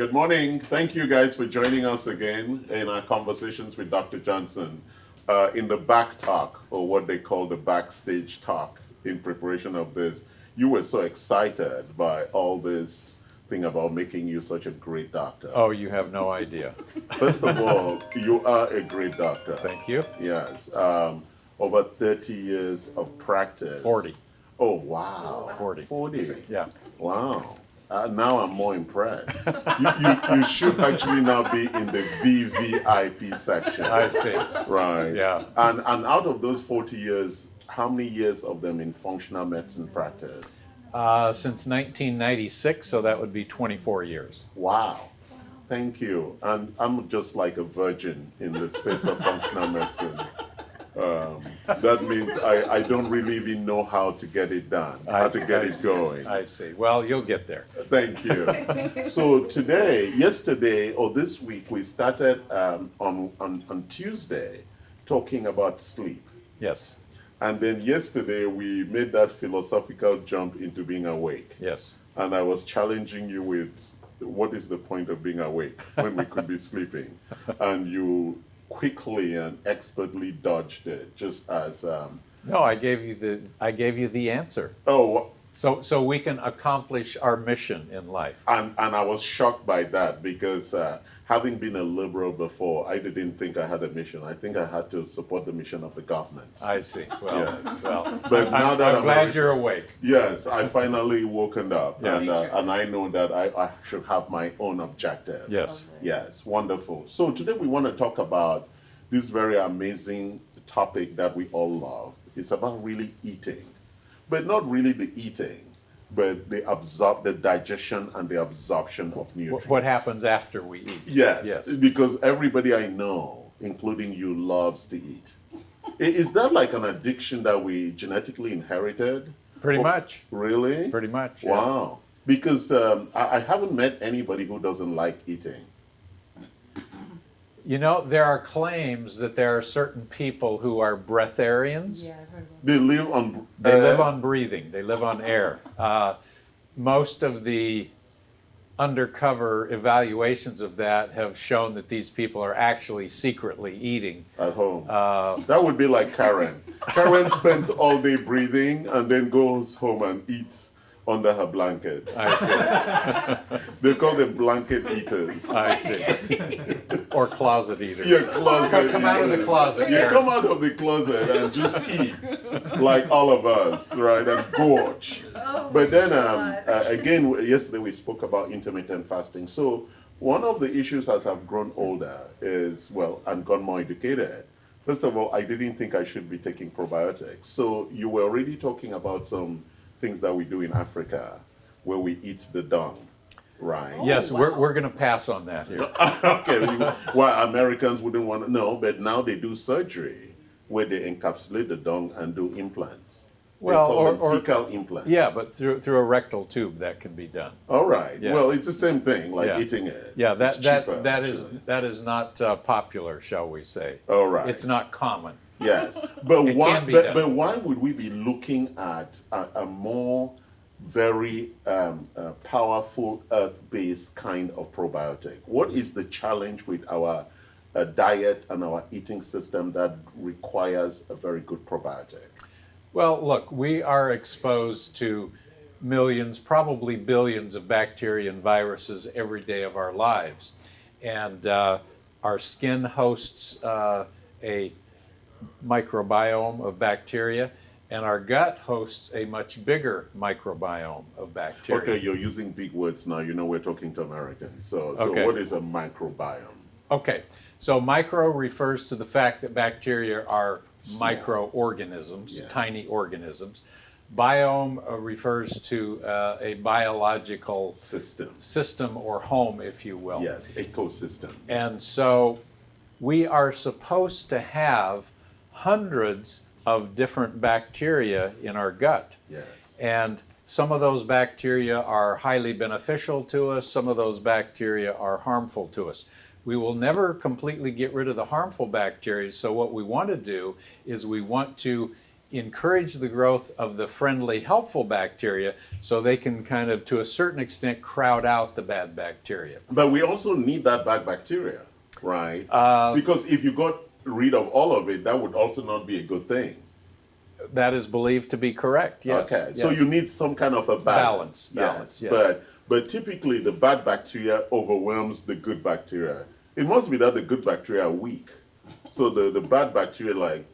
Good morning. Thank you guys for joining us again in our conversations with Dr. Johnson in the back talk, or what they call the backstage talk in preparation of this. You were so excited by all this thing about making you such a great doctor. Oh, you have no idea. First of all, you are a great doctor. Thank you. Yes. Over 30 years of practice. 40. Oh, wow. 40. 40. Yeah. Wow. Now I'm more impressed. You should actually now be in the VVIP section. I see. Right. Yeah. And out of those 40 years, how many years of them in functional medicine practice? Since 1996, so that would be 24 years. Wow. Thank you. And I'm just like a virgin in the space of functional medicine. That means I don't really even know how to get it done, how to get it going. I see. Well, you'll get there. Thank you. So yesterday, or this week, we started on Tuesday talking about sleep. Yes. And then yesterday, we made that philosophical jump into being awake. Yes. And I was challenging you with what is the point of being awake when we could be sleeping? And you quickly and expertly dodged it, just as No, I gave you the answer. oh, So we can accomplish our mission in life. and I was shocked by that because having been a liberal before, I didn't think I had a mission. I think I had to support the mission of the government. I see. Well, Yes. well. But now that I'm glad you're awake. Yes, I finally woken up, Yeah. and I know that I should have my own objective. Yes. Yes, wonderful. So today we want to talk about this very amazing topic that we all love. It's about really eating, but not really the eating, but the digestion and the absorption of nutrients. What happens after we eat? Yes, Yes. because everybody I know, including you, loves to eat. Is that like an addiction that we genetically inherited? Pretty much. Really? Pretty much. Yeah. Wow. Because I haven't met anybody who doesn't like eating. You know, there are claims that there are certain people who are breatharians. Yeah, I've heard about They live on. They live on breathing. They live on air. Most of the undercover evaluations of that have shown that these people are actually secretly eating. At home. That would be like Karen. Karen spends all day breathing and then goes home and eats under her blanket. I see. They call them blanket eaters. I see. Or closet eaters. Yeah, closet. Come out of the eaters. closet, Yeah, Karen. come out of the closet and just eat, like all of us, right? And gorge. But then again, yesterday we spoke about intermittent fasting. So one of the issues as I've grown older is, and gone more educated. First of all, I didn't think I should be taking probiotics. So you were already talking about some things that we do in Africa where we eat the dung, right? Yes, we're going to pass on that here. Okay, why Americans wouldn't want to know, but now they do surgery where they encapsulate the dung and do implants. Well, they call or- them fecal implants. Yeah, but through a rectal tube that can be done. All right. Yeah. Well, it's the same thing, like Yeah. eating it. Yeah, It's cheaper, that actually. is not popular, shall we say? All right. It's not common. Yes, but It why? can be done. But why would we be looking at a more very powerful earth-based kind of probiotic? What is the challenge with our diet and our eating system that requires a very good probiotic? Well, look, we are exposed to millions, probably billions of bacteria and viruses every day of our lives. And our skin hosts a microbiome of bacteria, and our gut hosts a much bigger microbiome of bacteria. Okay, you're using big words now. You know we're talking to Americans. So Okay. what is a microbiome? Okay, so micro refers to the fact that bacteria are Small. microorganisms, Yeah. tiny organisms. Biome refers to a biological system or home, if you will. Yes, ecosystem. And so we are supposed to have hundreds of different bacteria in our gut. Yes. And some of those bacteria are highly beneficial to us, some of those bacteria are harmful to us. We will never completely get rid of the harmful bacteria, so what we want to do is we want to encourage the growth of the friendly, helpful bacteria so they can kind of, to a certain extent, crowd out the bad bacteria. But we also need that bad bacteria, right? Because if you got rid of all of it, that would also not be a good thing. That is believed to be correct, yes. Okay, so yes. you need some kind of a balance. Balance, yes. But typically the bad bacteria overwhelms the good bacteria. It must be that the good bacteria are weak. So the bad bacteria like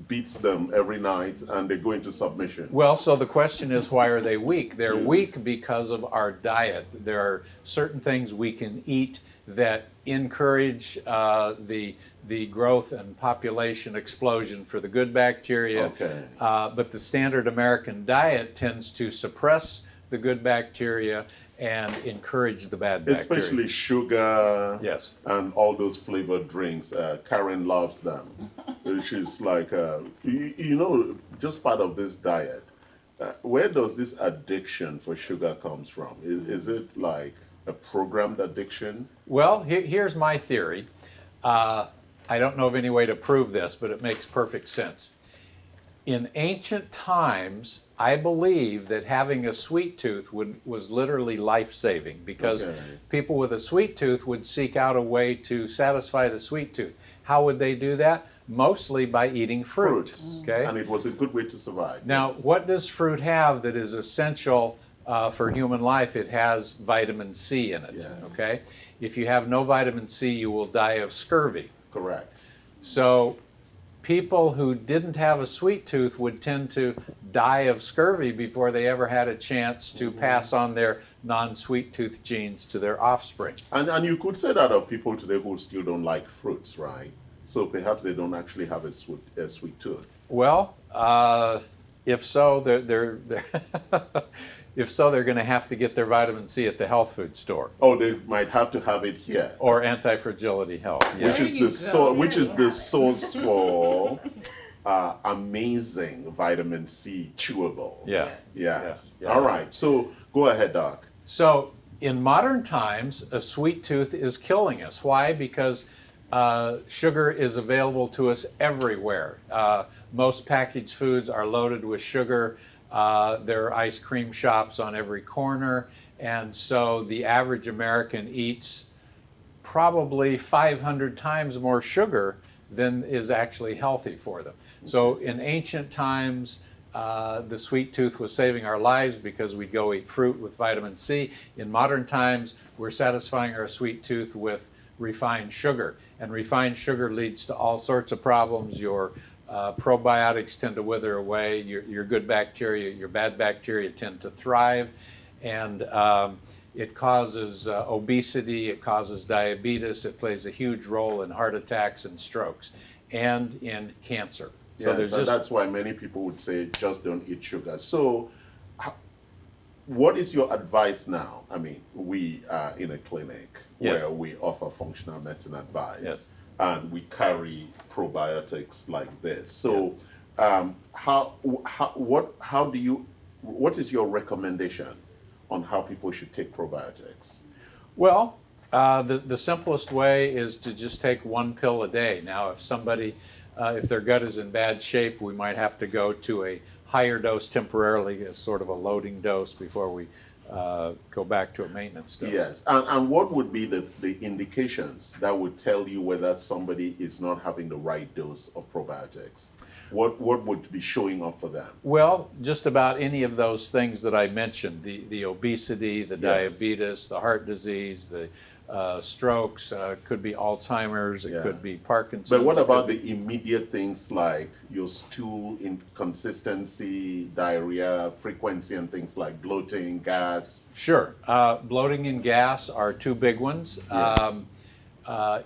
beats them every night and they go into submission. Well, so the question is, why are they weak? They're weak because of our diet. There are certain things we can eat that encourage the growth and population explosion for the good bacteria. Okay. But the standard American diet tends to suppress the good bacteria and encourage the bad bacteria. Especially sugar, yes, and all those flavored drinks. Karen loves them. She's like, you know, just part of this diet. Where does this addiction for sugar comes from? Is it like a programmed addiction? Well, here's my theory. I don't know of any way to prove this, but it makes perfect sense. In ancient times, I believe that having a sweet tooth was literally life-saving, because people with a sweet tooth would seek out a way to satisfy the sweet tooth. How would they do that? Mostly by eating fruit. Okay? And it was a good way to survive. Now, what does fruit have that is essential for human life? It has vitamin C in it. Yes. Okay? If you have no vitamin C, you will die of scurvy. Correct. So people who didn't have a sweet tooth would tend to die of scurvy before they ever had a chance to pass on their non-sweet tooth genes to their offspring. And you could say that of people today who still don't like fruits, right? So perhaps they don't actually have a sweet tooth. Well, if so, they're if so, they're going to have to get their vitamin C at the health food store. Oh, they might have to have it here. Or Anti-Fragility Health. Yes. Which is the source for amazing vitamin C chewable. Yeah. Yes. Yeah. All right. So go ahead, Doc. So in modern times, a sweet tooth is killing us. Why? Because sugar is available to us everywhere. Most packaged foods are loaded with sugar. There are ice cream shops on every corner, and so the average American eats probably 500 times more sugar than is actually healthy for them. So in ancient times, the sweet tooth was saving our lives because we'd go eat fruit with vitamin C. In modern times, we're satisfying our sweet tooth with refined sugar, and refined sugar leads to all sorts of problems. Your probiotics tend to wither away, your good bacteria, your bad bacteria tend to thrive, and it causes obesity, it causes diabetes, it plays a huge role in heart attacks and strokes, and in cancer. So that's why many people would say just don't eat sugar. So what is your advice now? I mean, we are in a clinic where we offer functional medicine advice. Yes. And we carry probiotics like this. So, what is your recommendation on how people should take probiotics? Well, the simplest way is to just take one pill a day. Now, if somebody, if their gut is in bad shape, we might have to go to a higher dose temporarily, as sort of a loading dose before we go back to a maintenance dose. Yes, and what would be the indications that would tell you whether somebody is not having the right dose of probiotics? What would be showing up for them? Well, just about any of those things that I mentioned, the obesity, the diabetes, the heart disease, the strokes, could be Alzheimer's, it could be Parkinson's. But what about the immediate things like your stool inconsistency, diarrhea, frequency, and things like bloating, gas? Sure. Bloating and gas are two big ones. Yes.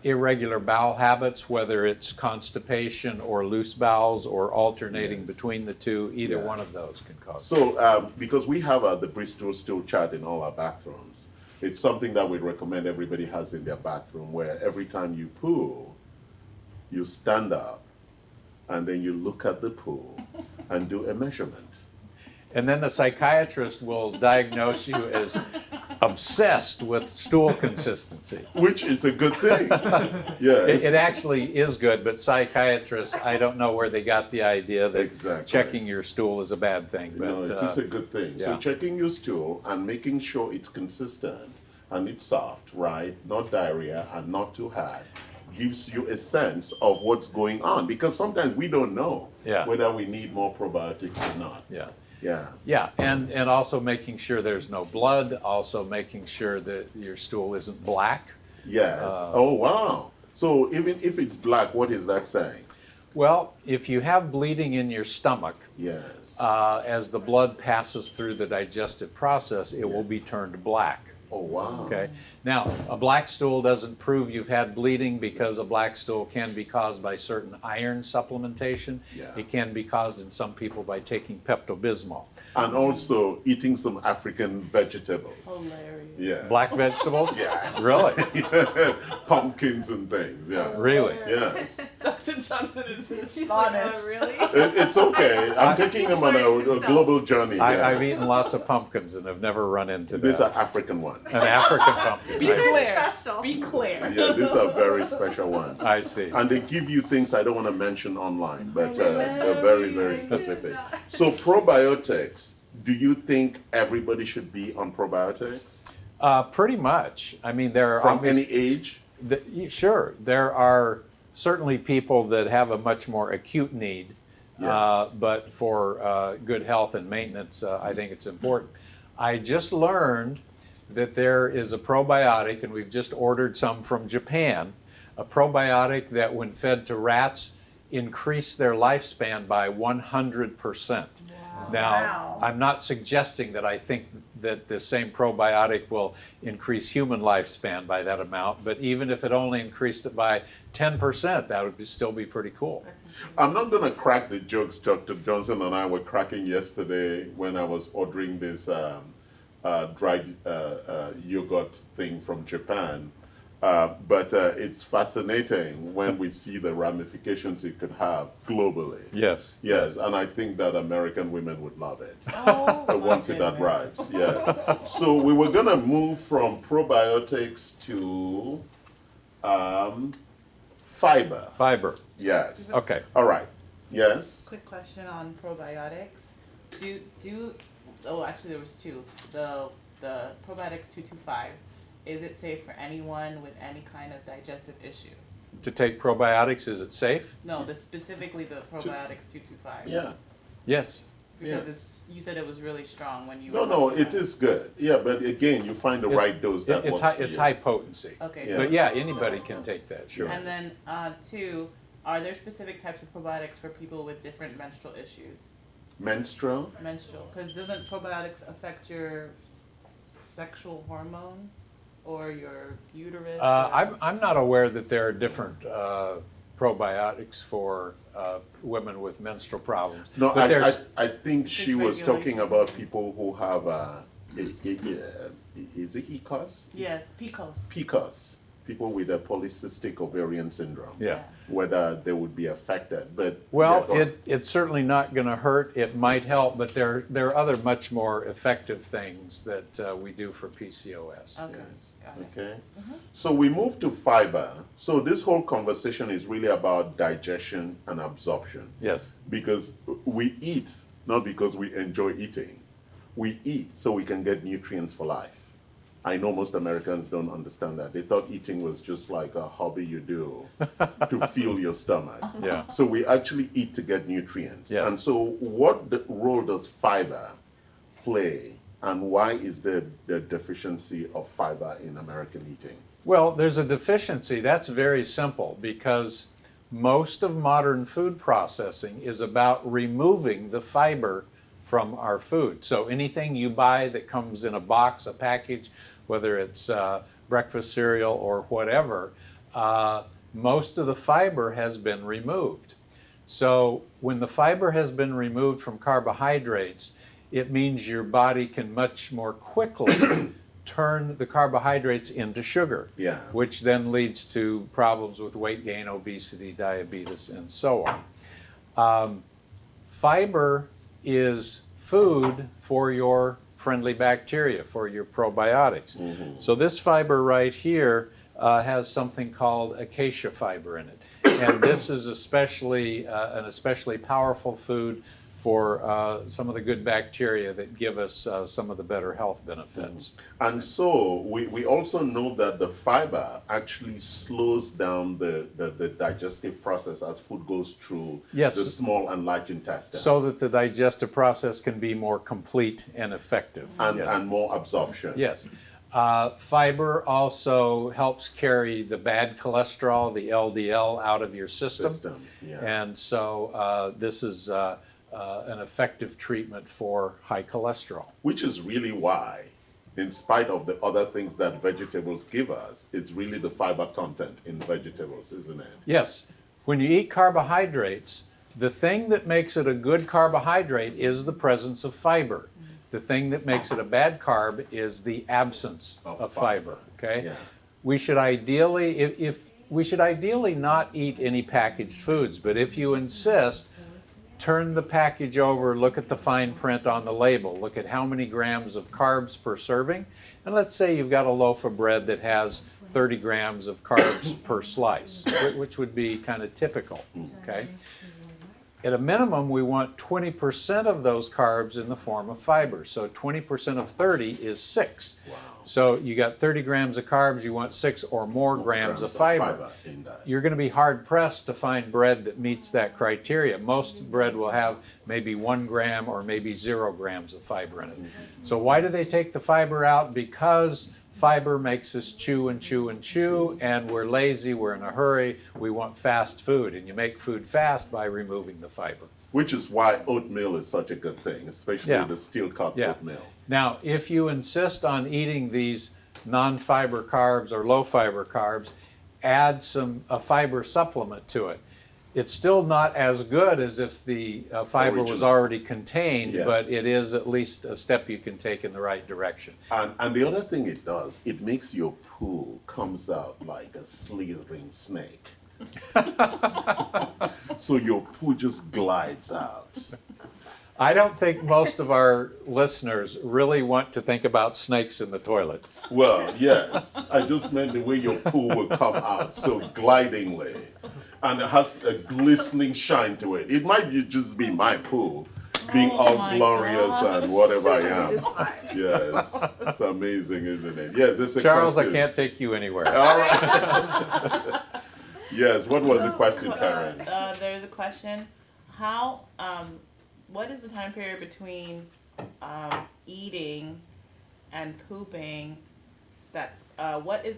Irregular bowel habits, whether it's constipation or loose bowels or alternating between the two, either one of those can cause it. So, because we have the Bristol stool chart in all our bathrooms, it's something that we recommend everybody has in their bathroom, where every time you poo, you stand up and then you look at the poo and do a measurement. And then the psychiatrist will diagnose you as obsessed with stool consistency. Which is a good thing. Yeah. It actually is good, but psychiatrists, I don't know where they got the idea that Exactly. checking your stool is a bad thing. But No, it is a good thing. So yeah. checking your stool and making sure it's consistent and it's soft, right? Not diarrhea and not too hard, gives you a sense of what's going on, because sometimes we don't know Yeah. whether we need more probiotics or not. Yeah. Yeah. Yeah, and also making sure there's no blood, also making sure that your stool isn't black. Yes. Oh, wow. So even if it's black, what is that saying? Well, if you have bleeding in your stomach, Yes. as the blood passes through the digestive process, it will be turned black. Oh, wow. Okay. Now, a black stool doesn't prove you've had bleeding, because a black stool can be caused by certain iron supplementation. Yeah. It can be caused in some people by taking Pepto-Bismol. And also eating some African vegetables. Hilarious. Yeah. Black vegetables? Yes. Really? Pumpkins and things. Yeah. Really? Yes. Dr. Johnson is He's like, astonished. oh, really? It's okay. I'm taking them on a global journey. Yeah. I've eaten lots of pumpkins and have never run into These that. are African ones. An African pumpkin. Be I see. clear. special. Be clear. Yeah, these are very special ones. I see. And they give you things I don't want to mention online, but they're very, very specific. So probiotics, do you think everybody should be on probiotics? Pretty much. I mean, there are From obvious- any age? Sure, there are certainly people that have a much more acute need, Yes. but for good health and maintenance, I think it's important. I just learned that there is a probiotic, and we've just ordered some from Japan, a probiotic that when fed to rats increased their lifespan by 100%. Now, Wow. I'm not suggesting that I think that the same probiotic will increase human lifespan by that amount, but even if it only increased it by 10%, that would still be pretty cool. I'm not going to crack the jokes Dr. Johnson and I were cracking yesterday when I was ordering this dried yogurt thing from Japan. But it's fascinating when we see the ramifications it could have globally. Yes. Yes, and I think that American women would love it Oh, my once it goodness. arrives. Yes. So we were going to move from probiotics to fiber. Fiber. Yes. Okay. All right. Yes. Quick question on probiotics. Actually there was two. The probiotics 225. Is it safe for anyone with any kind of digestive issue? To take probiotics, is it safe? No, specifically the probiotics 225. Yeah. Yes. Because Yes. you said it was really strong when you. No, no, it is good. Yeah, but again, you find the right dose that It's works high, for it's you. high potency. Okay. Yeah. But yeah, anybody can take that, sure. And then two, are there specific types of probiotics for people with different menstrual issues? Menstrual? Menstrual, because doesn't probiotics affect your sexual hormone or your uterus? I'm not aware that there are different probiotics for women with menstrual problems. No, But there's, I think she was talking about people who have, is it ECOS? Yes, PCOS. PCOS, people with a polycystic ovarian syndrome. yeah. Whether they would be affected, but. Well, yeah, go on. it's certainly not going to hurt. It might help, but there are other much more effective things that we do for PCOS. Okay, Yes. got it. Okay. So we move to fiber. So this whole conversation is really about digestion and absorption. Yes. Because we eat not because we enjoy eating. We eat so we can get nutrients for life. I know most Americans don't understand that. They thought eating was just like a hobby you do to fill your stomach. Yeah. So we actually eat to get nutrients. Yes. And so what role does fiber play, and why is there the deficiency of fiber in American eating? Well, there's a deficiency. That's very simple because most of modern food processing is about removing the fiber from our food. So anything you buy that comes in a box, a package, whether it's breakfast cereal or whatever, most of the fiber has been removed. So when the fiber has been removed from carbohydrates, it means your body can much more quickly turn the carbohydrates into sugar, Yeah. which then leads to problems with weight gain, obesity, diabetes, and so on. Fiber is food for your friendly bacteria for your probiotics. So this fiber right here has something called acacia fiber in it. And this is especially an especially powerful food for some of the good bacteria that give us some of the better health benefits. And so we also know that the fiber actually slows down the digestive process as food goes through Yes. the small and large intestines. So that the digestive process can be more complete and effective. and, Yes. and more absorption. Yes. Fiber also helps carry the bad cholesterol, the LDL, out of your system. Yeah. And so this is an effective treatment for high cholesterol. Which is really why, in spite of the other things that vegetables give us, it's really the fiber content in vegetables, isn't it? Yes. When you eat carbohydrates, the thing that makes it a good carbohydrate is the presence of fiber. The thing that makes it a bad carb is the absence of fiber. Okay? Yeah. We should ideally, if we should ideally not eat any packaged foods, but if you insist, turn the package over, look at the fine print on the label, look at how many grams of carbs per serving, and let's say you've got a loaf of bread that has 30 grams of carbs per slice, which would be kind of typical. Okay? At a minimum, we want 20% of those carbs in the form of fiber. So 20% of 30 is 6. Wow. So you got 30 grams of carbs, you want 6 or more grams of fiber. In that. You're going to be hard pressed to find bread that meets that criteria. Most bread will have maybe 1 gram or maybe 0 grams of fiber in it. So why do they take the fiber out? Because fiber makes us chew and chew and chew, and we're lazy, we're in a hurry, we want fast food, and you make food fast by removing the fiber. Which is why oatmeal is such a good thing, especially Yeah. the steel cut Yeah. oatmeal. Now, if you insist on eating these non-fiber carbs or low-fiber carbs, add a fiber supplement to it. It's still not as good as if the fiber was Original. already contained, Yes. but it is at least a step you can take in the right direction. And the other thing it does, it makes your poo comes out like a slithering snake. So your poo just glides out. I don't think most of our listeners really want to think about snakes in the toilet. Well, yes. I just meant the way your poo will come out so glidingly. And it has a glistening shine to it. It might just be my poo being all my glorious gosh. and whatever I am. Yes. It's amazing, isn't it? Yes, this is a Charles, question. I can't take you anywhere. All right. Yes, what was the question, Karen? There's a question. What is the time period between eating and pooping? What is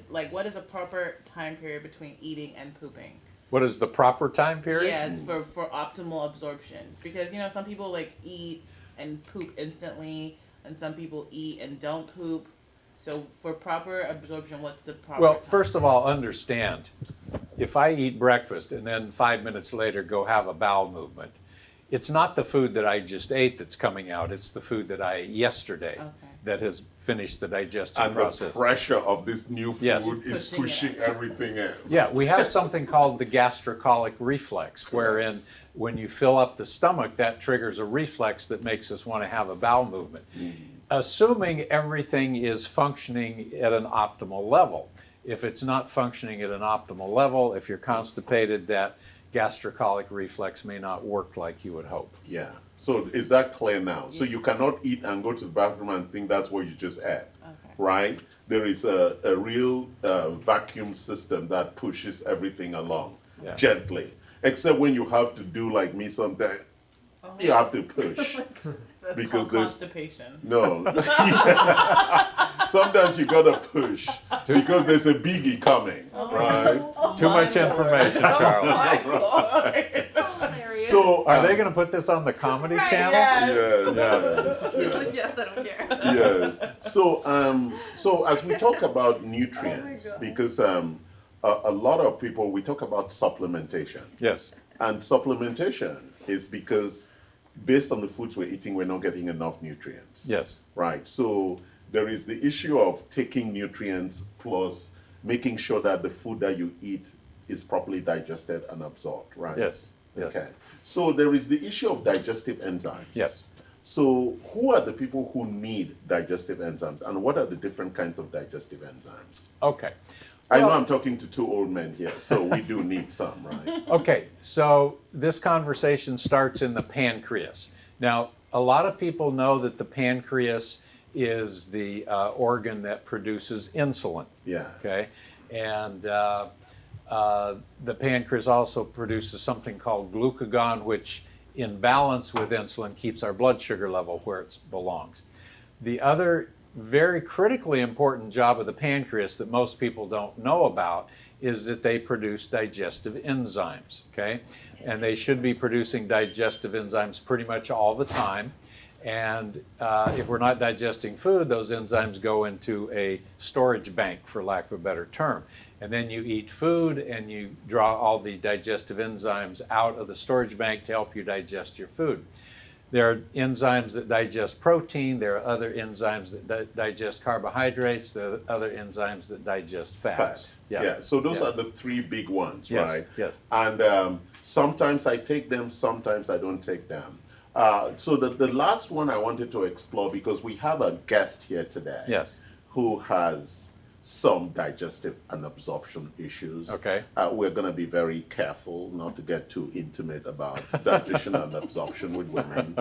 a proper time period between eating and pooping? What is the proper time period? Yeah, for optimal absorption. Because some people eat and poop instantly, and some people eat and don't poop. So for proper absorption, what's the proper Well, time? first of all, understand, if I eat breakfast and then 5 minutes later go have a bowel movement, it's not the food that I just ate that's coming out, it's the food that I ate yesterday that has finished the digestion And process. the pressure of this new food Yes. is pushing everything else. Yeah, we have something called the gastrocolic reflex, wherein when you fill up the stomach, that triggers a reflex that makes us want to have a bowel movement. Assuming everything is functioning at an optimal level. If it's not functioning at an optimal level, if you're constipated, that gastrocolic reflex may not work like you would hope. Yeah. So is that clear now? So you cannot eat and go to the bathroom and think that's what you just ate, right? There is a real vacuum system that pushes everything along gently. Except when you have to do like me sometimes, you have to push. That's because called there's- constipation. No. Sometimes you gotta push because there's a biggie coming, right? Too much information, Charles. So Are they going to put this on the Comedy Channel? Yes. Yes, I don't care. Yeah. So as we talk about nutrients, because a lot of people we talk about supplementation, Yes. and supplementation is because based on the foods we're eating, we're not getting enough nutrients. Yes. Right. So there is the issue of taking nutrients plus making sure that the food that you eat is properly digested and absorbed. Right. Yes. Yes. Okay. So there is the issue of digestive enzymes. Yes. So who are the people who need digestive enzymes, and what are the different kinds of digestive enzymes? Okay. I know Well- I'm talking to two old men here, so we do need some, right? Okay, so this conversation starts in the pancreas. Now, a lot of people know that the pancreas is the organ that produces insulin. Yeah. Okay, and the pancreas also produces something called glucagon, which, in balance with insulin, keeps our blood sugar level where it belongs. The other very critically important job of the pancreas that most people don't know about is that they produce digestive enzymes, okay? And they should be producing digestive enzymes pretty much all the time. And if we're not digesting food, those enzymes go into a storage bank, for lack of a better term. And then you eat food and you draw all the digestive enzymes out of the storage bank to help you digest your food. There are enzymes that digest protein. There are other enzymes that digest carbohydrates. There are other enzymes that digest fats. Yeah. So those are the three big ones, Yes, right? yes. And sometimes I take them, sometimes I don't take them. So the last one I wanted to explore, because we have a guest here today. Yes. Who has some digestive and absorption issues. Okay. We're going to be very careful not to get too intimate about digestion and absorption with women.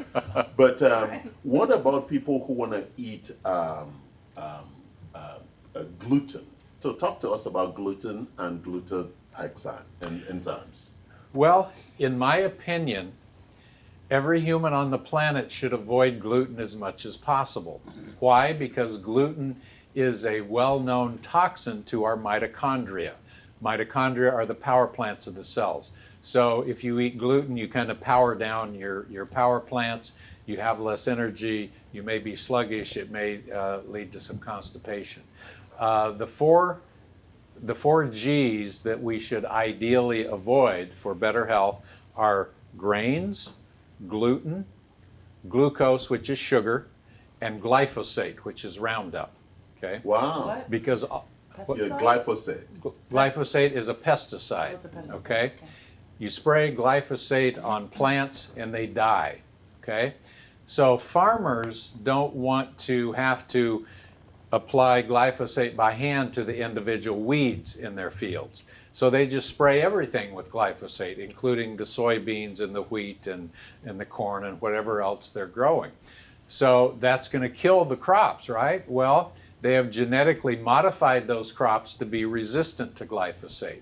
But what about people who want to eat gluten? So talk to us about gluten and gluten enzymes. Well, in my opinion, every human on the planet should avoid gluten as much as possible. Why? Because gluten is a well-known toxin to our mitochondria. Mitochondria are the power plants of the cells. So if you eat gluten, you kind of power down your power plants, you have less energy, you may be sluggish, it may lead to some constipation. The four G's that we should ideally avoid for better health are grains, gluten, glucose, which is sugar, and glyphosate, which is Roundup. Okay? Wow. What? Because Yeah, glyphosate. glyphosate is a pesticide. Oh, it's a pesticide. Okay? You spray glyphosate on plants and they die. Okay? So farmers don't want to have to apply glyphosate by hand to the individual weeds in their fields. So they just spray everything with glyphosate, including the soybeans and the wheat and the corn and whatever else they're growing. So that's going to kill the crops, right? Well, they have genetically modified those crops to be resistant to glyphosate.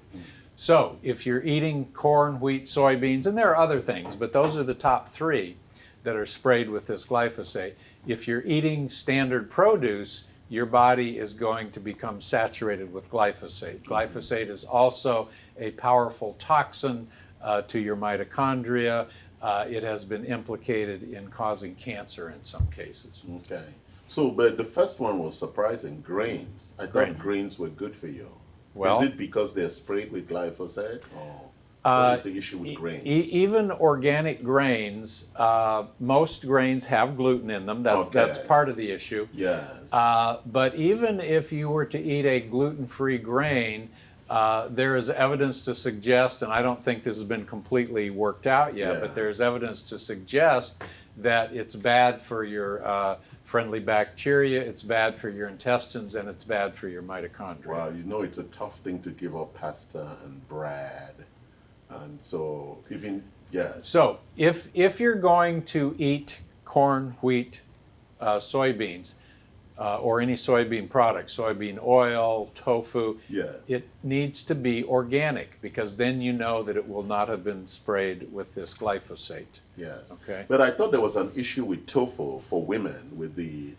So if you're eating corn, wheat, soybeans, and there are other things, but those are the top three that are sprayed with this glyphosate. If you're eating standard produce, your body is going to become saturated with glyphosate. Glyphosate is also a powerful toxin to your mitochondria. It has been implicated in causing cancer in some cases. Okay. So, but the first one was surprising, grains. I thought grains were good for you. Well- is it because they're sprayed with glyphosate, or what is the issue with grains? Even organic grains, most grains have gluten in them. That's Okay. part of the issue. Yes. But even if you were to eat a gluten-free grain, there is evidence to suggest, and I don't think this has been completely worked out yet, Yeah. but there's evidence to suggest that it's bad for your friendly bacteria, it's bad for your intestines, and it's bad for your mitochondria. Well, you know, it's a tough thing to give up pasta and bread. And so, even, yes. So if you're going to eat corn, wheat, soybeans, or any soybean product, soybean oil, tofu, Yeah. it needs to be organic, because then you know that it will not have been sprayed with this glyphosate. Yes. Okay. But I thought there was an issue with tofu for women with the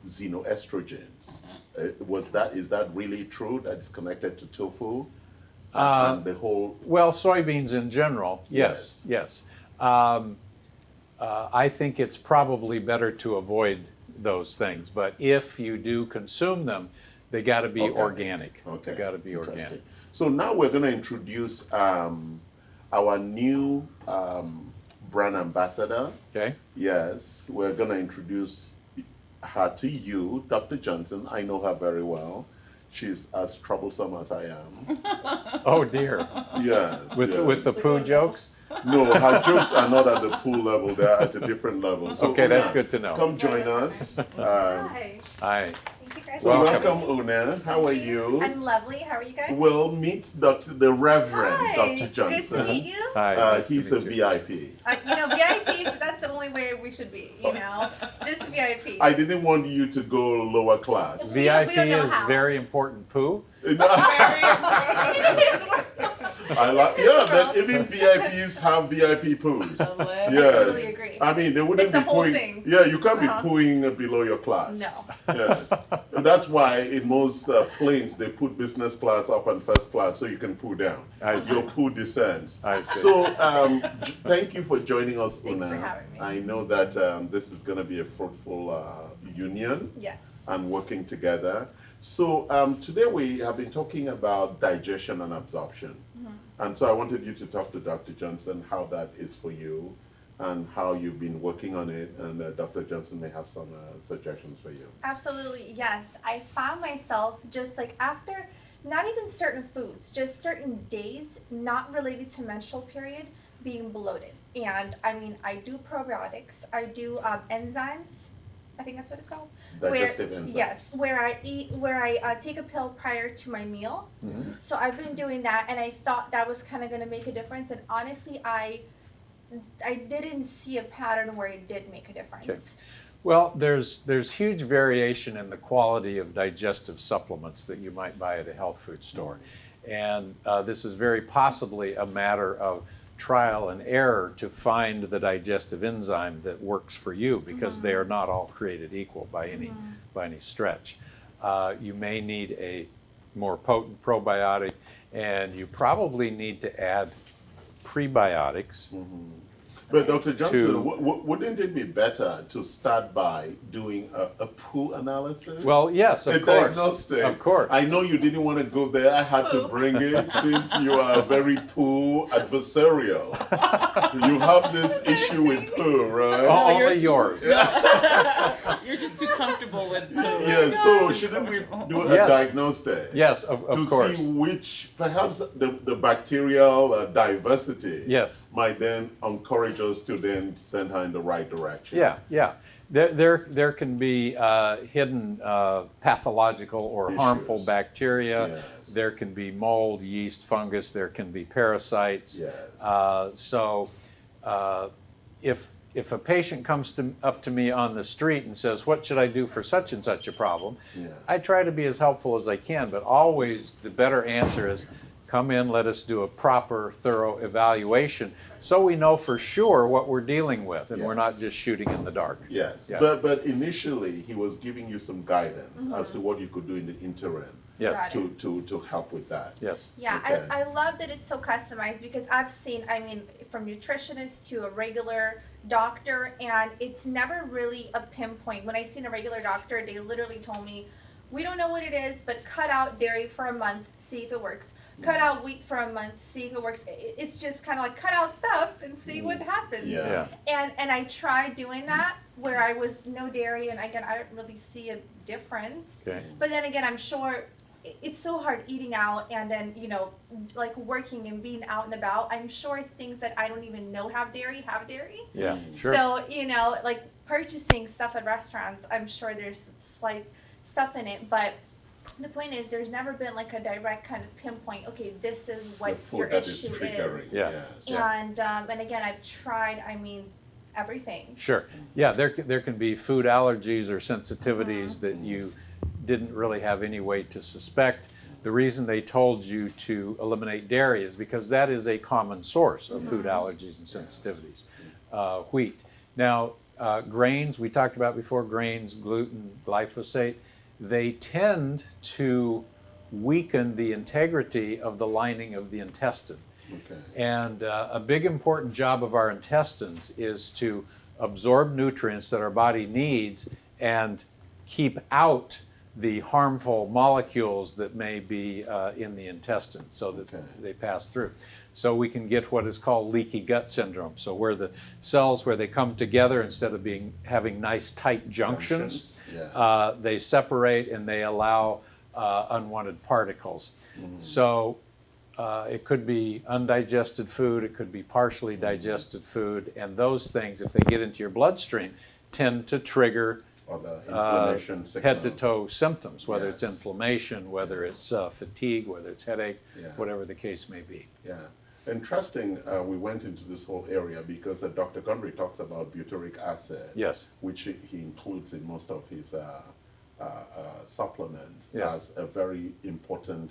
xenoestrogens. Is that really true that it's connected to tofu? And the whole, Well, soybeans in general, yes. I think it's probably better to avoid those things, but if you do consume them, they got to be Okay. organic. okay. They got to be Interesting. organic. So now we're going to introduce our new brand ambassador. Okay. Yes, we're going to introduce her to you, Dr. Johnson. I know her very well. She's as troublesome as I am. Oh dear. Yes. yes. With the poo jokes. No, her jokes are not at the pool level, they're at a different level. So Okay, that's Una, good to know. come join us. Hi. Hi. Thank you guys. So Welcome. welcome, Una. How are you? I'm lovely. How are you guys? Well, meet the Reverend Hi. Dr. Good Johnson. to meet you. Hi. Nice to He's meet a you. VIP. VIPs, that's the only way we should be, just VIP. I didn't want you to go lower class. We don't know is how. very important poo. I like, yeah, but even VIPs have VIP poos. Yes. totally agree. I mean, they wouldn't It's a be whole pooing. thing. Yeah, you can't be Uh-huh. pooing below your class. No. Yes. And that's why in most planes they put business class up and first class so you can poo down. I see. Your poo descends. I see. So thank you for joining us, Thanks Una. for having me. I know that this is going to be a fruitful union Yes. and working together. So today we have been talking about digestion and absorption. And so I wanted you to talk to Dr. Johnson how that is for you and how you've been working on it. And Dr. Johnson may have some suggestions for you. Absolutely, yes. I found myself just like after, not even certain foods, just certain days not related to menstrual period being bloated. And I mean, I do probiotics, I do enzymes. I think that's what it's called. Digestive enzymes. Yes, where I take a pill prior to my meal. Mhm. So I've been doing that, and I thought that was kind of going to make a difference. And honestly, I didn't see a pattern where it did make a difference. Okay. Well, there's huge variation in the quality of digestive supplements that you might buy at a health food store. And this is very possibly a matter of trial and error to find the digestive enzyme that works for you, because they are not all created equal by any stretch. You may need a more potent probiotic, and you probably need to add prebiotics. But Dr. Johnson, To- wouldn't it be better to start by doing a poo analysis? Well, yes, A of course. diagnostic. Of course. I know you didn't want to go there. I had to bring it since you are very poo adversarial. You have this issue with poo, right? Only you're- yours. You're just too comfortable with poo. Yeah, so shouldn't we do a Yes. diagnostic? Yes, To of course. see which, perhaps the bacterial diversity Yes. might then encourage us to then send her in the right direction. Yeah. There can be hidden pathological or harmful Issues. bacteria. Yes. There can be mold, yeast, fungus. There can be parasites. Yes. If a patient comes up to me on the street and says, "What should I do for such and such a problem?" Yeah. I try to be as helpful as I can, but always the better answer is, come in, let us do a proper, thorough evaluation so we know for sure what we're dealing with and we're not Yes. just shooting in the dark. Yes, Yeah. but initially he was giving you some guidance as to what you could do in the interim Yes, Got it. to help with that. yes. Yeah, Okay. I love that it's so customized because I've seen, I mean, from nutritionists to a regular doctor, and it's never really a pinpoint. When I seen a regular doctor, they literally told me, we don't know what it is, but cut out dairy for a month, see if it works. Cut out wheat for a month, see if it works. It's just kind of like cut out stuff and see what happens. Yeah. And I tried doing that where I was no dairy, and again, I didn't really see a difference. Okay. But then again, I'm sure it's so hard eating out and then, like working and being out and about. I'm sure things that I don't even know have dairy. Yeah, sure. So, like purchasing stuff at restaurants, I'm sure there's slight stuff in it. But the point is, there's never been like a direct kind of pinpoint, okay, this is The what your food that is issue triggering. is. Yeah. Yes. And again, I've tried, everything. Sure. Yeah, there can be food allergies or sensitivities that you didn't really have any way to suspect. The reason they told you to eliminate dairy is because that is a common source of food allergies and sensitivities. Wheat. Now, grains, we talked about before, grains, gluten, glyphosate, they tend to weaken the integrity of the lining of the intestine. Okay. And a big important job of our intestines is to absorb nutrients that our body needs and keep out the harmful molecules that may be in the intestine so that they pass through. So we can get what is called leaky gut syndrome. So where the cells, where they come together, instead of having nice tight junctions, Yes. they separate and they allow unwanted particles. So It could be undigested food, it could be partially digested food, and those things, if they get into your bloodstream, tend to trigger Or the inflammation signals. head to toe symptoms, whether it's Yes. inflammation, whether it's fatigue, whether it's headache, Yeah. whatever the case may be. Yeah. Interesting, we went into this whole area because Dr. Gundry talks about butyric acid, Yes. which he includes in most of his supplements Yes. as a very important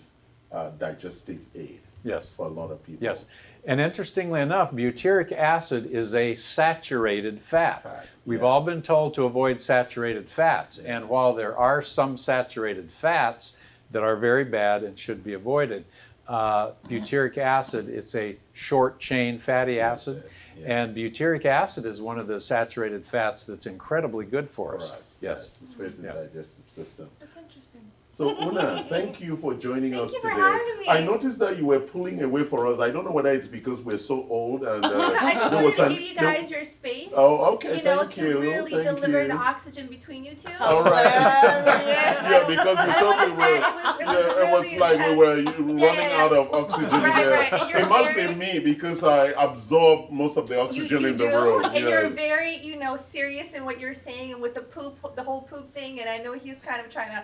digestive aid Yes. for a lot of people. Yes. And interestingly enough, butyric acid is a saturated fat. We've all been told to avoid saturated fats. And while there are some saturated fats that are very bad and should be avoided, butyric acid, it's a short chain fatty acid. Yeah. And butyric acid is one of the saturated fats that's incredibly good for For us. us, yes, especially Yeah. the digestive system. That's interesting. So Una, thank you for joining Thank us you for today. having me. I noticed that you were pulling away for us. I don't know whether it's because we're so old and I just there wanted was to an- give you guys your space. Oh, okay, You know, thank to you, really thank deliver you. the oxygen between you two. All right. Yeah, because we I thought we understand. were. It was Yeah, it really was like we intense. were running yeah. out of oxygen. Right, here. right, and you're It must very- be me because I absorb most of the oxygen you in the do, room. and you're Yes. very, serious in what you're saying, and with the whole poop thing. And I know he's kind of trying to,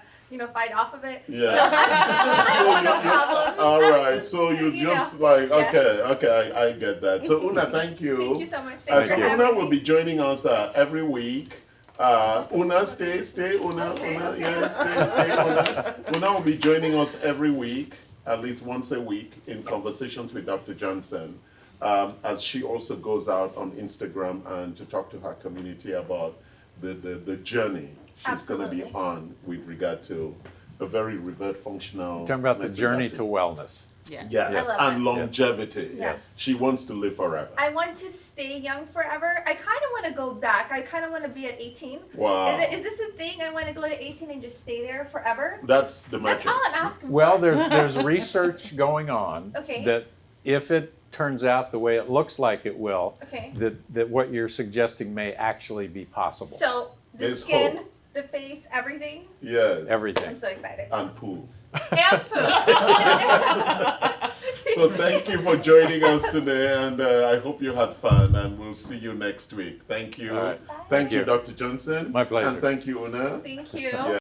fight off of it. Yeah. So, So no problem. all I'm right. just, So you you just know, like yes. okay, I get that. So Una, thank you. Thank you so much. Thanks So for Una having will me. be joining us every week. Una, stay, Una, Okay. Una, yeah, stay, Una. Una will be joining us every week, at least once a week, in conversations with Dr. Johnson, as she also goes out on Instagram and to talk to her community about the journey she's going to be Absolutely. on with regard to a very revered functional. Talking about the journey method. to wellness. Yeah. Yes, I love and that. longevity. Yes. She wants to live forever. I want to stay young forever. I kind of want to go back. I kind of want to be at 18. Wow. Is this a thing? I want to go to 18 and just stay there forever? That's the That's magic. all I'm asking Well, for. there's research going on Okay. that if it turns out the way it looks like it will, Okay. that what you're suggesting may actually be possible. So the There's skin, hope. the face, everything. Yes. I'm Everything. so excited. And poo. And poop. So thank you for joining us today, and I hope you had fun, and we'll see you next week. Thank you. All right. Thank you, you. Dr. Johnson. My pleasure. And thank you, Una. Thank you. Yeah.